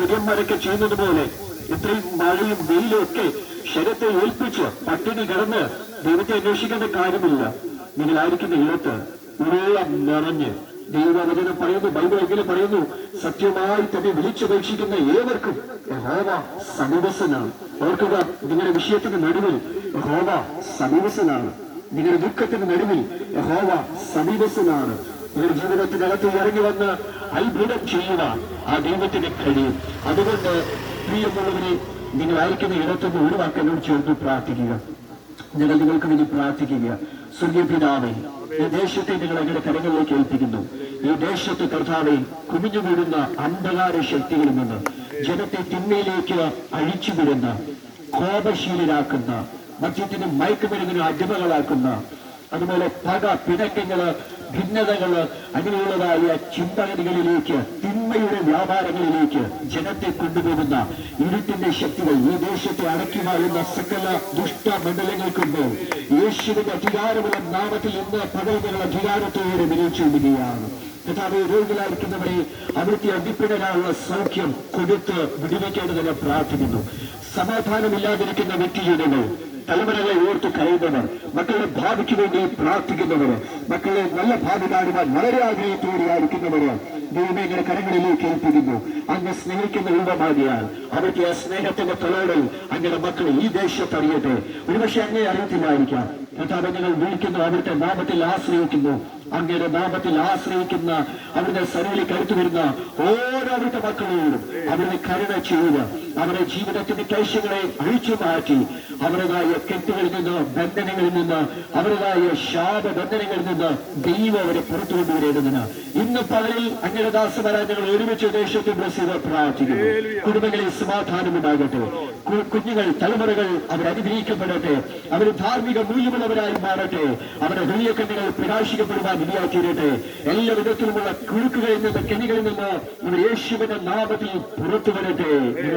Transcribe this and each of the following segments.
വലിയന്മാരൊക്കെ ചെയ്യുന്നത് പോലെ ഇത്രയും മഴയും വെയിലും ഒക്കെ ശരീരത്തെ ഏൽപ്പിച്ച് പട്ടിണി കിടന്ന് ദൈവത്തെ അന്വേഷിക്കേണ്ട കാര്യമില്ല. നിങ്ങളായിരിക്കുന്ന ഇടത്ത് ഉള്ളം നിറഞ്ഞ് ദൈവവചനം പറയുന്നു, ബൈബിൾ എങ്ങനെ പറയുന്നു, സത്യമായി തന്നെ വിളിച്ചപേക്ഷിക്കുന്ന ഏവർക്കും യഹോവ സമീപസ്ഥനാണ്. ഓർക്കുക, നിങ്ങളുടെ വിഷയത്തിന്റെ നടുവിൽ യഹോവ സമീപസ്ഥനാണ്. നിങ്ങളുടെ ദുഃഖത്തിന്റെ നടുവിൽ യഹോവ സമീപസ്ഥനാണ്. നിങ്ങളുടെ ജീവിതത്തിനകത്ത് ഇറങ്ങി വന്ന് അത്ഭുതം ചെയ്യുവാൻ ആ ദൈവത്തിന് കഴിയും. അതുകൊണ്ട് പ്രിയമുള്ളവരെ, നിങ്ങളായിരിക്കുന്ന ഇടത്തുനിന്ന് ഒരു വാക്കനോട് ചേർന്ന് പ്രാർത്ഥിക്കുക. ഞങ്ങൾ നിങ്ങൾക്ക് വേണ്ടി പ്രാർത്ഥിക്കുക. സ്വർഗീയ പിതാവേ, ഈ ദേശത്തെ നിങ്ങൾ അങ്ങയുടെ കരങ്ങളിലേക്ക് ഏൽപ്പിക്കുന്നു. ഈ ദേശത്ത് കർത്താവെ കുമിഞ്ഞു വീടുന്ന അന്ധകാര ശക്തികളിൽ നിന്ന് ജനത്തെ തിന്മയിലേക്ക് അഴിച്ചുവിടുന്ന, കോപശീലരാക്കുന്ന, മദ്യത്തിനും മയക്കുമരുന്നിനും അടിമകളാക്കുന്ന, അതുപോലെ പക, പിണക്കങ്ങള്, ഭിന്നതകള്, അങ്ങനെയുള്ളതായ ചിന്തകളിലേക്ക്, തിന്മയുടെ വ്യാപാരങ്ങളിലേക്ക് ജനത്തെ കൊണ്ടുപോകുന്ന ഇരുട്ടിന്റെ ശക്തികൾ ഈ ദേശത്തെ അടക്കി വാഴുന്ന സകല ദുഷ്ടമണ്ഡലങ്ങൾക്കുണ്ട് യേശുവിന്റെ അധികാരമുള്ള നാമത്തിൽ ഇന്ന് പകൽ അധികാരത്തോടെ വിളിച്ചു വിടുകയാണ്. കർത്താവേ, രോഗികളായിരിക്കുന്നവരെ അവിടുത്തെ അടിപ്പിടാനുള്ള സൗഖ്യം കൊടുത്ത് വിടുവിക്കേണ്ടതിനെ പ്രാർത്ഥിക്കുന്നു. സമാധാനമില്ലാതിരിക്കുന്ന വ്യക്തിജീവിതങ്ങൾ, തലമുറകളെ ഓർത്ത് കരയുന്നവർ, മക്കളുടെ ഭാവിക്ക് വേണ്ടി പ്രാർത്ഥിക്കുന്നവർ, മക്കളെ നല്ല ഭാവി കാണുവാൻ വളരെ ആഗ്രഹത്തോടെ ആയിരിക്കുന്നവര് ദൈവമേ ഇങ്ങനെ കരങ്ങളിലേക്ക് ഏൽപ്പിക്കുന്നു. അങ്ങ് സ്നേഹിക്കുന്ന രൂപമാകിയാൽ അവിടുത്തെ ആ സ്നേഹത്തിന്റെ തലോടൽ അങ്ങനെ മക്കൾ ഈ ദേശത്ത് അറിയട്ടെ. ഒരുപക്ഷെ അങ്ങേ അറിയത്തില്ലായിരിക്കാം. കർത്താവേ, ഞങ്ങൾ വിളിക്കുന്നു, അവിടുത്തെ നാമത്തിൽ ആശ്രയിക്കുന്നു. അങ്ങയുടെ നാമത്തിൽ ആശ്രയിക്കുന്ന അവരുടെ സരളിൽ കരുത്തു വരുന്ന ഓരോ അവിടുത്തെ മക്കളോടും അവരുടെ കരുണ ചെയ്യുക. അവരുടെ ജീവിതത്തിന്റെ ക്ലേശങ്ങളെ അഴിച്ചു മാറ്റി അവരുടേതായ കെട്ടുകളിൽ നിന്ന്, ബന്ധനങ്ങളിൽ നിന്ന്, അവരുടേതായ ശാപബന്ധനങ്ങളിൽ നിന്ന് ദൈവം അവരെ പുറത്തു കൊണ്ടുവരേണ്ടതിന് ഇന്ന് പകലിൽ അങ്ങയുടെ ദാസമാരായ ഞങ്ങൾ ഒരുമിച്ച് ദേശത്തെ ബ്രസീല് പ്രാർത്ഥിക്കുന്നു. കുടുംബങ്ങളിൽ സമാധാനമുണ്ടാകട്ടെ. കുഞ്ഞുങ്ങൾ, തലമുറകൾ അവരനുഗ്രഹിക്കപ്പെടട്ടെ. അവർ ധാർമ്മിക മൂല്യമുള്ളവരായി മാറട്ടെ. അവരുടെ ഹൃദയക്കണ്ണുകൾ പ്രകാശിക്കപ്പെടുവാൻ ഇടയാക്കിയിരട്ടെ. എല്ലാ വിധത്തിലുമുള്ള കുഴുക്കുകളിൽ നിന്ന്, കെണികളിൽ നിന്ന് ഇവർ യേശുവിന്റെ നാമത്തിൽ പുറത്തു വരട്ടെ.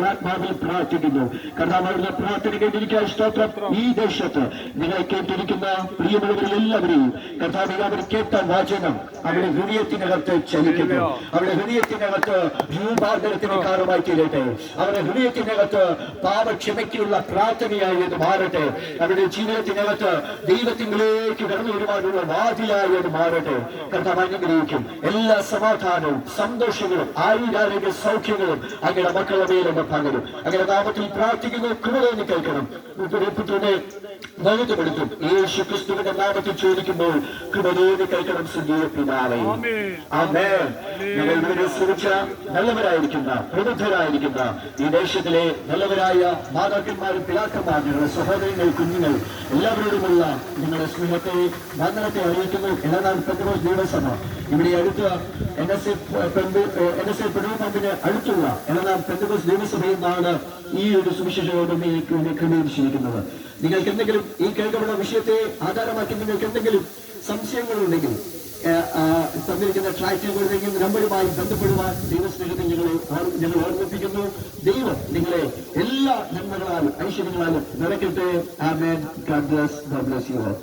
ആത്മാവിൽ പ്രാർത്ഥിക്കുന്നു. കർത്താവിന്റെ പ്രാർത്ഥന കേട്ടിരിക്കാൻ സ്തോത്രം. ഈ ദേശത്ത് നിങ്ങളെ കേട്ടിരിക്കുന്ന പ്രിയമുള്ളവരിൽ എല്ലാവരെയും കർത്താവ് അവർ കേട്ട വചനം അവരുടെ ഹൃദയത്തിനകത്ത് ചലിക്കുന്നു. അവരുടെ ഹൃദയത്തിനകത്ത് രൂപാന്തരത്തിന് കാരണമായി തീരട്ടെ. അവരുടെ ഹൃദയത്തിനകത്ത് പാപക്ഷമയ്ക്കുള്ള പ്രാർത്ഥനയായി അത് മാറട്ടെ. അവരുടെ ജീവിതത്തിനകത്ത് ദൈവത്തിലേക്ക് കടന്നു വരുവാനുള്ള വാതിലായി അത് മാറട്ടെ. കർത്താവ് അനുഗ്രഹിക്കും. എല്ലാ സമാധാനവും സന്തോഷങ്ങളും ആയുരാരോഗ്യ സൗഖ്യങ്ങളും അങ്ങയുടെ മക്കളുടെ മേലെന്ന് പകരും. അങ്ങനെ നാമത്തിൽ പ്രാർത്ഥിക്കുന്നു. കൃപതോന്നി കേൾക്കണം. ബോധപ്പെടുത്തും. യേശു ക്രിസ്തുവിന്റെ നാമത്തിൽ ചോദിക്കുമ്പോൾ കൃപതോന്നി കേൾക്കണം. സ്വർഗീയ പിതാവേ, ആമേൻ. ഞങ്ങൾ ഇവിടെ സുരക്ഷ നല്ലവരായിരിക്കുന്ന, പ്രബുദ്ധരായിരിക്കുന്ന ഈ ദേശത്തിലെ നല്ലവരായ മാതാക്കന്മാരും പിതാക്കന്മാർ, ഞങ്ങളുടെ സഹോദരങ്ങൾ, കുഞ്ഞുങ്ങൾ എല്ലാവരോടുമുള്ള നിങ്ങളുടെ സ്നേഹത്തെ, വന്ദനത്തെ അറിയിക്കുന്നു. ഇളനാൾ പെന്തക്കോസ്ത് ദൈവസഭ ഇവിടെ അടുത്ത NSA പെട്രോൾ പമ്പിന് അടുത്തുള്ള ഇളനാൾ പെന്തക്കോസ്ത് ദൈവസഭയിൽ നിന്നാണ് ഈ ഒരു സുവിശേഷയോടും ക്രമീകരിച്ചിരിക്കുന്നത്. നിങ്ങൾക്ക് എന്തെങ്കിലും ഈ കേൾക്കപ്പെടുന്ന വിഷയത്തെ ആധാരമാക്കി നിങ്ങൾക്ക് എന്തെങ്കിലും സംശയങ്ങളുണ്ടെങ്കിൽ തന്നിരിക്കുന്ന ട്രാക്കിൽ നമ്പറുമായി ബന്ധപ്പെടുവാൻ ദൈവസ്നേഹത്തിൽ ഞങ്ങൾ ഓർമ്മിപ്പിക്കുന്നു. ദൈവം നിങ്ങളെ എല്ലാ നന്മകളാലും ഐശ്വര്യങ്ങളാലും നിറയ്ക്കട്ടെ. ആമേൻ. God bless you all.